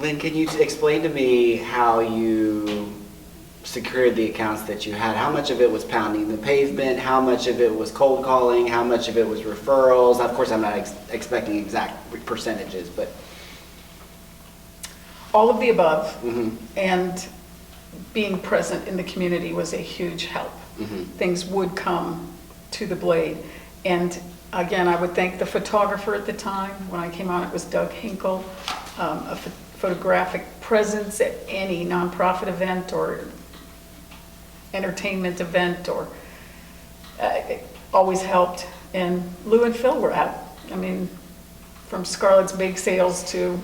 Lynn, can you explain to me how you secured the accounts that you had? How much of it was pounding the pavement? How much of it was cold calling? How much of it was referrals? Of course, I'm not expecting exact percentages, but... All of the above, Mm-hmm. and being present in the community was a huge help. Mm-hmm. Things would come to the Blade. And again, I would thank the photographer at the time. When I came on, it was Doug Hinkle, a photographic presence at any nonprofit event or entertainment event, or it always helped. And Lou and Phil were out. I mean, from Scarlett's bake sales to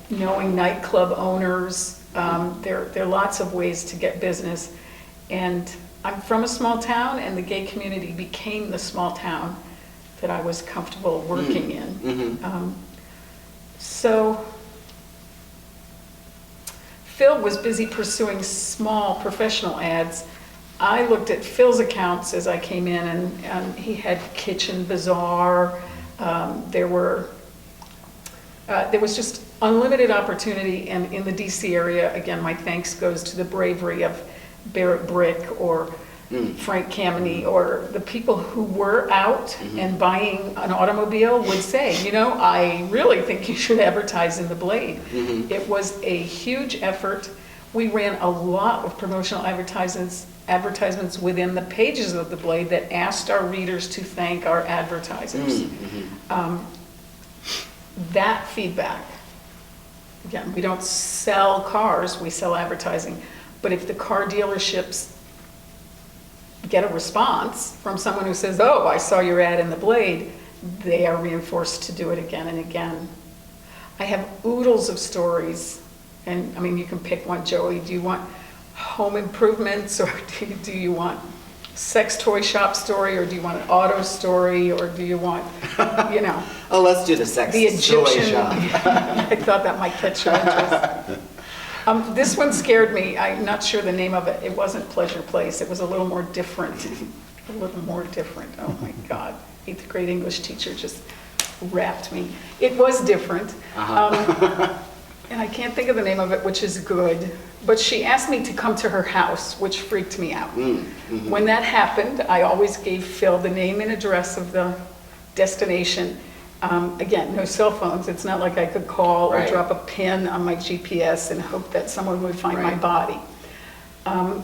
knowing nightclub owners. There are lots of ways to get business. And I'm from a small town, and the gay community became the small town that I was comfortable working in. Mm-hmm. So Phil was busy pursuing small professional ads. I looked at Phil's accounts as I came in, and he had Kitchen Bazaar. There was just unlimited opportunity, and in the DC area, again, my thanks goes to the bravery of Barrett Brick or Frank Kameny, or the people who were out and buying an automobile would say, you know, I really think you should advertise in the Blade. Mm-hmm. It was a huge effort. We ran a lot of promotional advertisements within the pages of the Blade that asked our readers to thank our advertisers. Mm-hmm. That feedback, again, we don't sell cars, we sell advertising, but if the car dealerships get a response from someone who says, oh, I saw your ad in the Blade, they are reinforced to do it again and again. I have oodles of stories, and I mean, you can pick one. Joey, do you want home improvements, or do you want sex toy shop story, or do you want an auto story, or do you want, you know? Oh, let's do the sex The toy Egyptian, shop. I thought that might catch your interest. This one scared me. I'm not sure the name of it. It wasn't Pleasure Place. It was a little more different. A little more different. Oh my God. 8th grade English teacher just wrapped me. It was different. And I can't think of the name of it, which is good. But she asked me to come to her house, which freaked me out. Mm-hmm. When that happened, I always gave Phil the name and address of the destination. Again, no cell phones. It's not like I could call or drop a pin on my GPS and hope that someone would find my body. And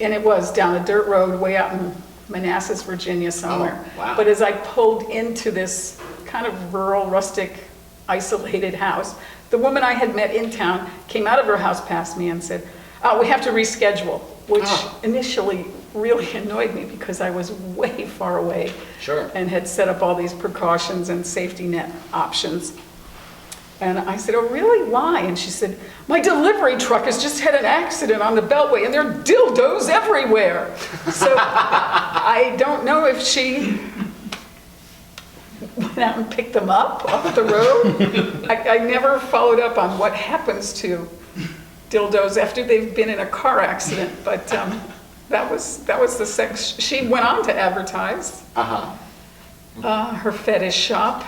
it was down a dirt road way out in Manassas, Virginia somewhere. Oh, wow. But as I pulled into this kind of rural, rustic, isolated house, the woman I had met in town came out of her house past me and said, oh, we have to reschedule, which initially really annoyed me because I was way far away. Sure. And had set up all these precautions and safety net options. And I said, oh, really? Why? And she said, my delivery truck has just had an accident on the Beltway, and there are dildos everywhere. So I don't know if she went out and picked them up off the road. I never followed up on what happens to dildos after they've been in a car accident, but that was the sex. She went on to advertise her fetish shop.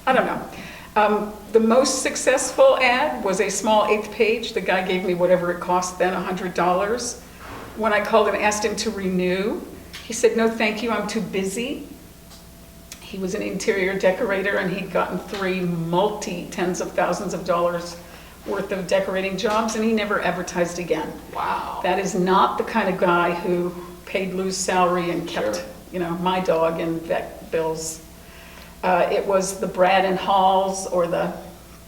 I don't know. The most successful ad was a small 8th page. The guy gave me whatever it cost then, $100. When I called and asked him to renew, he said, no, thank you, I'm too busy. He was an interior decorator, and he'd gotten 3 multi-tens of thousands of dollars worth of decorating jobs, and he never advertised again. Wow. That is not the kind of guy who paid Lou's salary and kept, you know, my dog and vet bills. It was the Brad and Halls, or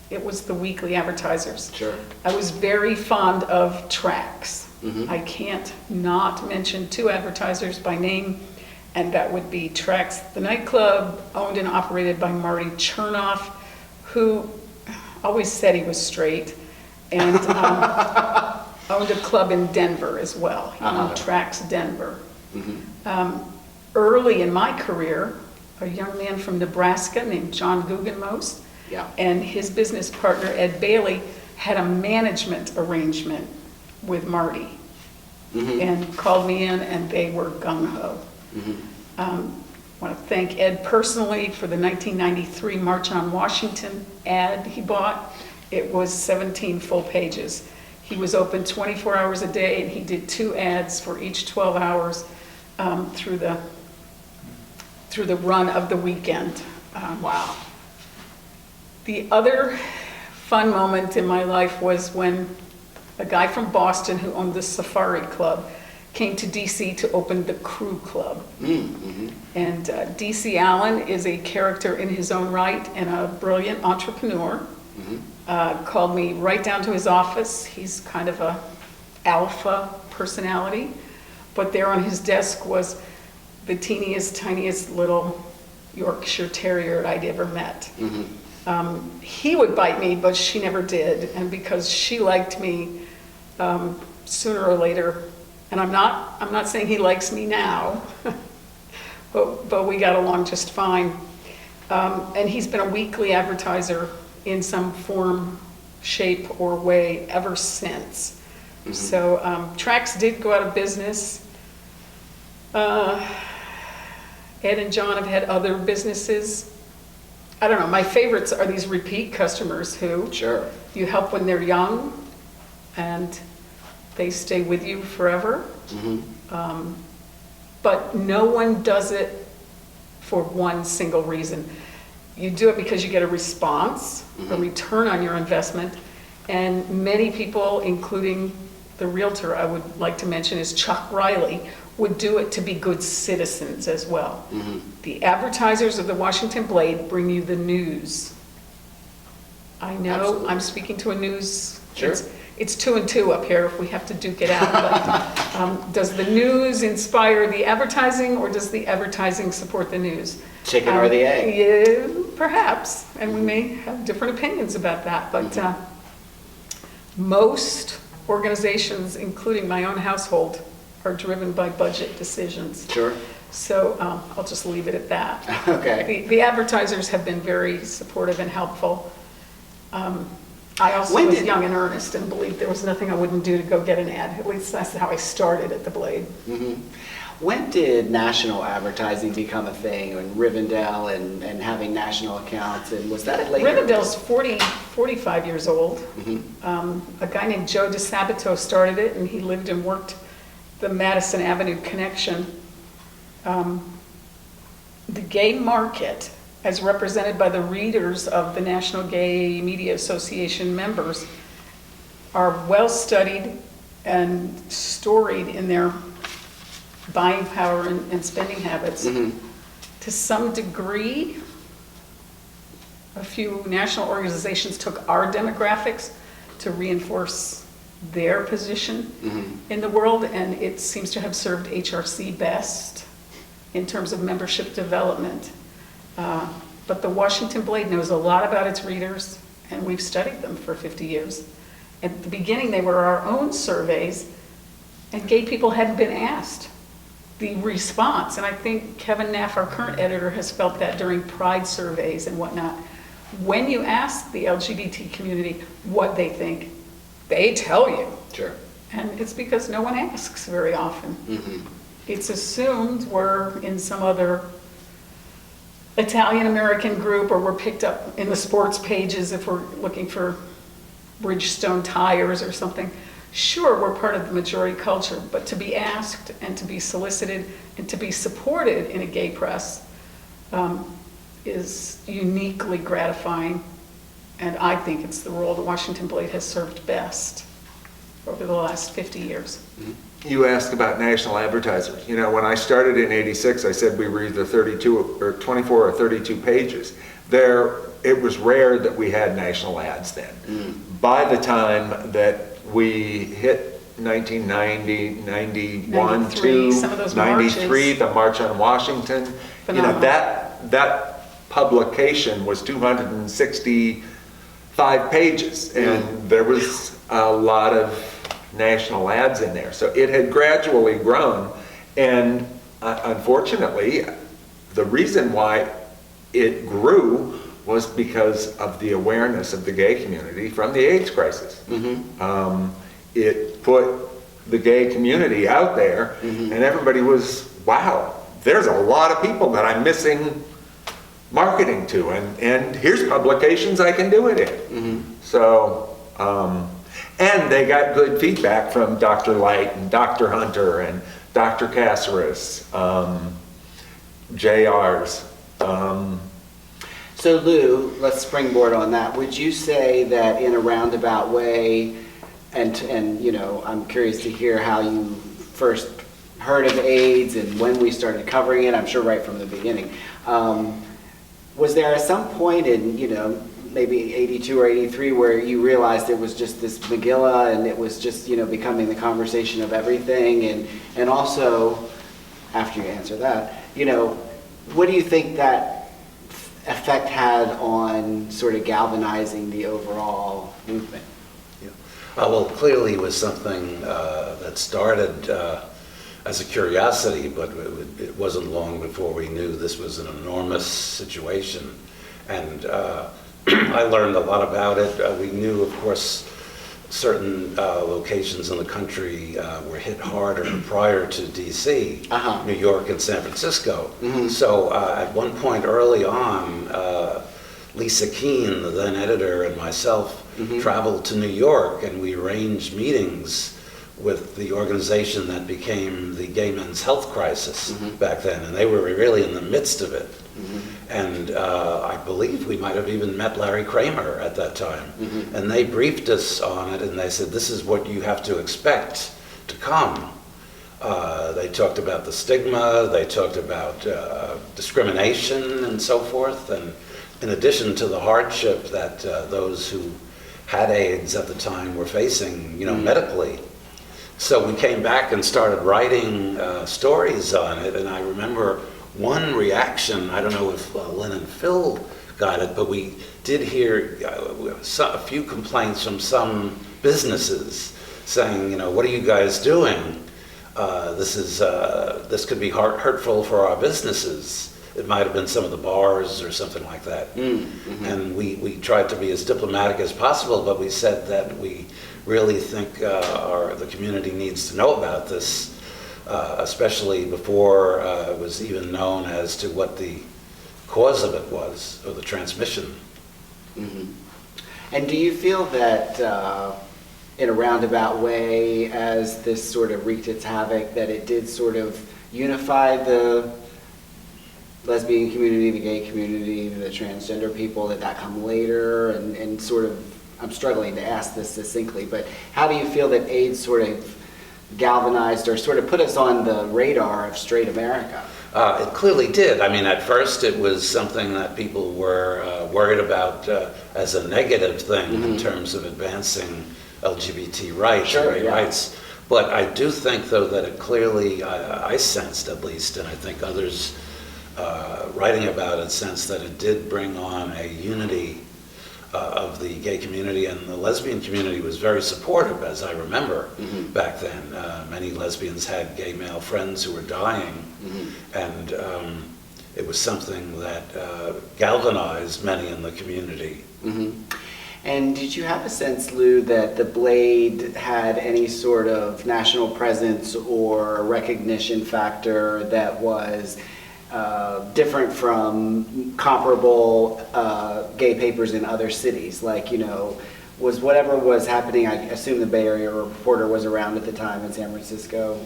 it was the weekly advertisers. Sure. I was very fond of Trax. Mm-hmm. I can't not mention 2 advertisers by name, and that would be Trax, the nightclub, owned and operated by Marty Chernoff, who always said he was straight, and owned a club in Denver as well, Trax Denver. Mm-hmm. Early in my career, a young man from Nebraska named John Guggenmost and his business partner Ed Bailey had a management arrangement with Marty and called me in, and they were gung-ho. want to thank Ed personally for the 1993 March on Washington ad he bought. It was 17 full pages. He was open 24 hours a day, and he did 2 ads for each 12 hours through the run of the weekend. Wow. The other fun moment in my life was when a guy from Boston who owned the Safari Club came to DC to open the Crew Club. Mm-hmm. And DC Allen is a character in his own right and a brilliant entrepreneur. Mm-hmm. Called me right down to his office. He's kind of a alpha personality, but there on his desk was the teeniest, tiniest little Yorkshire Terrier I'd ever met. Mm-hmm. He would bite me, but she never did. And because she liked me, sooner or later, and I'm not saying he likes me now, but we got along just fine. And he's been a weekly advertiser in some form, shape, or way ever since. Mm-hmm. So Trax did go out of business. Ed and John have had other businesses. I don't know, my favorites are these repeat customers who Sure. you help when they're young and they stay with you forever. Mm-hmm. But no one does it for one single reason. You do it because you get a response, Mm-hmm. a return on your investment, and many people, including the realtor I would like to mention is Chuck Riley, would do it to be good citizens as well. Mm-hmm. The advertisers of the Washington Blade bring you the news. I know Absolutely. I'm speaking to a news. Sure. It's 2 and 2 up here if we have to duke it out. But, does the news inspire the advertising, or does the advertising support the news? Chicken or the egg? Yeah, perhaps, and we may have different opinions about that. But most organizations, including my own household, are driven by budget decisions. Sure. So I'll just leave it at that. Okay. The advertisers have been very supportive and helpful. I also When was did- young and earnest and believed there was nothing I wouldn't do to go get an ad. At least that's how I started at the Blade. Mm-hmm. When did national advertising become a thing, and Rivendell and having national accounts, and was that later? Rivendell's 45 years old. Mm-hmm. A guy named Joe DeSabato started it, and he lived and worked the Madison Avenue connection. The gay market, as represented by the readers of the National Gay Media Association members, are well studied and storied in their buying power and spending habits. Mm-hmm. To some degree, a few national organizations took our demographics to reinforce their position Mm-hmm. in the world, and it seems to have served HRC best in terms of membership development. But the Washington Blade knows a lot about its readers, and we've studied them for 50 years. At the beginning, they were our own surveys, and gay people hadn't been asked the response. And I think Kevin Neff, our current editor, has felt that during Pride surveys and whatnot. When you ask the LGBT community what they think, they tell you. Sure. And it's because no one asks very often. Mm-hmm. It's assumed we're in some other Italian-American group, or we're picked up in the sports pages if we're looking for Bridgestone tires or something. Sure, we're part of the majority culture, but to be asked and to be solicited and to be supported in a gay press is uniquely gratifying. And I think it's the role the Washington Blade has served best over the last 50 years. You asked about national advertisers. You know, when I started in '86, I said we were either 32 or 24 or 32 pages. It was rare that we had national ads then. By the time that we hit 1990, 91, 93, 2, some of those 93, marches. the March on Washington, you Phenomenal. know, that publication was 265 pages, and there was a lot of national ads in there. So it had gradually grown, and unfortunately, the reason why it grew was because of the awareness of the gay community from the AIDS crisis. Mm-hmm. It put the gay community out there, Mm-hmm. and everybody was, wow, there's a lot of people that I'm missing marketing to, and here's publications I can do it in. So, and they got good feedback from Dr. Light and Dr. Hunter and Dr. Caceres, JR's. So Lou, let's springboard on that. Would you say that in a roundabout way, and you know, I'm curious to hear how you first heard of AIDS and when we started covering it, I'm sure right from the beginning. Was there at some point in, you know, maybe 82 or 83 where you realized it was just this Megillah and it was just, you know, becoming the conversation of everything? And also, after you answer that, you know, what do you think that effect had on sort of galvanizing the overall movement? Well, clearly it was something that started as a curiosity, but it wasn't long before we knew this was an enormous situation. And I learned a lot about it. We knew, of course, certain locations in the country were hit harder prior to DC, New York and San Francisco. So at one point early on, Lisa Keene, the then editor, and myself traveled to New York, and we arranged meetings with the organization that became the Gay Men's Health Crisis back then, and they were really in the midst of it. And I believe we might have even met Larry Kramer at that time. And they briefed us on it, and they said, this is what you have to expect to come. They talked about the stigma, they talked about discrimination and so forth, and in addition to the hardship that those who had AIDS at the time were facing, you know, medically. So we came back and started writing stories on it, and I remember one reaction, I don't know if Lynn and Phil got it, but we did hear a few complaints from some businesses saying, you know, what are you guys doing? This could be hurtful for our businesses. It might have been some of the bars or something like that. And we tried to be as diplomatic as possible, but we said that we really think the community needs to know about this, especially before it was even known as to what the cause of it was, or the transmission. And do you feel that in a roundabout way, as this sort of wreaked its havoc, that it did sort of unify the lesbian community, the gay community, the transgender people, that come later, and sort of, I'm struggling to ask this succinctly, but how do you feel that AIDS sort of galvanized or sort of put us on the radar of straight America? It clearly did. I mean, at first it was something that people were worried about as a negative thing in terms of advancing LGBT rights, rights. But I do think, though, that it clearly, I sensed at least, and I think others writing about it sensed that it did bring on a unity of the gay community, and the lesbian community was very supportive, as I remember back then. Many lesbians had gay male friends who were dying, and it was something that galvanized many in the community. And did you have a sense, Lou, that the Blade had any sort of national presence or recognition factor that was different from comparable gay papers in other cities? Like, you know, was whatever was happening, I assume the Bay Area Reporter was around at the time in San Francisco?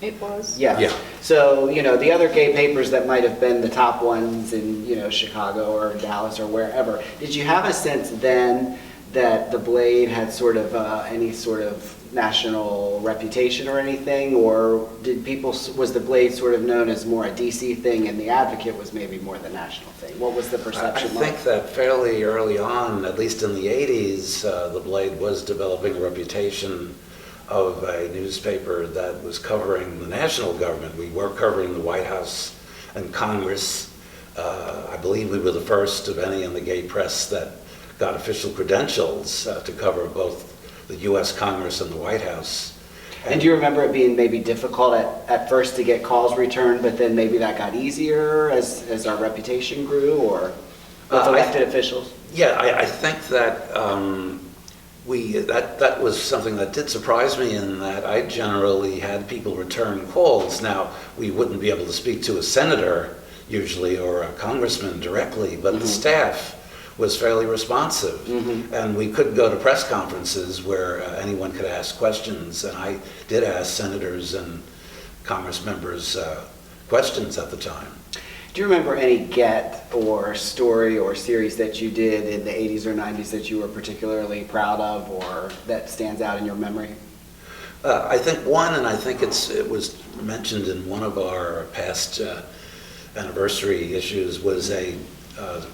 It was. Yeah. So, you know, the other gay papers that might have been the top ones in, you know, Chicago or Dallas or wherever, did you have a sense then that the Blade had sort of any sort of national reputation or anything, or was the Blade sort of known as more a DC thing and the Advocate was maybe more the national thing? What was the perception like? I think that fairly early on, at least in the 80s, the Blade was developing a reputation of a newspaper that was covering the national government. We were covering the White House and Congress. I believe we were the first of any in the gay press that got official credentials to cover both the U.S. Congress and the White House. And do you remember it being maybe difficult at first to get calls returned, but then maybe that got easier as our reputation grew, or with elected officials? Yeah, I think that that was something that did surprise me in that I generally had people return calls. Now, we wouldn't be able to speak to a senator usually or a congressman directly, but the staff was fairly responsive. And we could go to press conferences where anyone could ask questions, and I did ask senators and Congress members questions at the time. Do you remember any get or story or series that you did in the 80s or 90s that you were particularly proud of or that stands out in your memory? I think one, and I think it was mentioned in one of our past anniversary issues, was a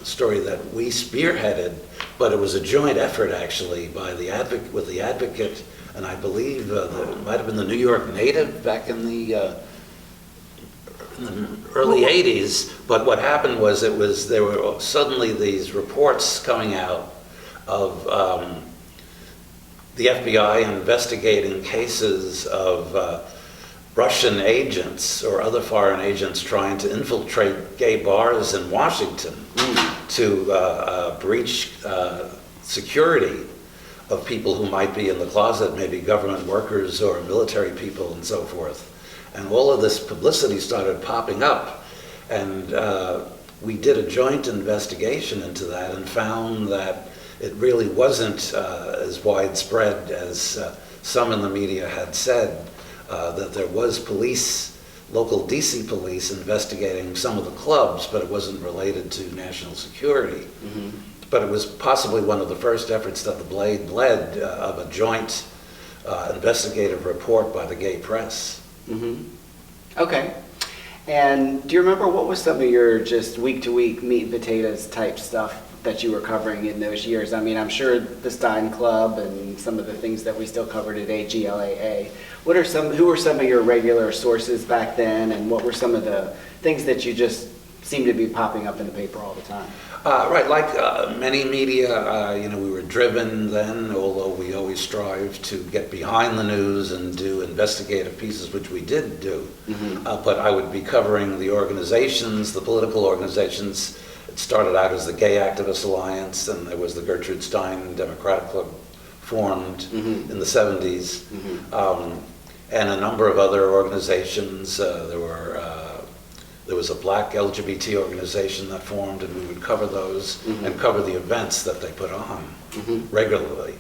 story that we spearheaded, but it was a joint effort actually by with the Advocate, and I believe it might have been the New York Native back in the early 80s. But what happened was there were suddenly these reports coming out of the FBI investigating cases of Russian agents or other foreign agents trying to infiltrate gay bars in Washington to breach security of people who might be in the closet, maybe government workers or military people and so forth. And all of this publicity started popping up. And we did a joint investigation into that and found that it really wasn't as widespread as some in the media had said, that there was local DC police investigating some of the clubs, but it wasn't related to national security. But it was possibly one of the first efforts that the Blade led of a joint investigative report by the gay press. Okay. And do you remember what was some of your just week-to-week meat and potatoes type stuff that you were covering in those years? I mean, I'm sure the Stein Club and some of the things that we still covered at AGLAA. Who were some of your regular sources back then, and what were some of the things that you just seemed to be popping up in the paper all the time? Right, like many media, we were driven then, although we always strived to get behind the news and do investigative pieces, which we did do. But I would be covering the organizations, the political organizations. It started out as the Gay Activist Alliance, and there was the Gertrude Stein Democratic Club formed in the 70s, and a number of other organizations. There was a black LGBT organization that formed, and we would cover those and cover the events that they put on regularly.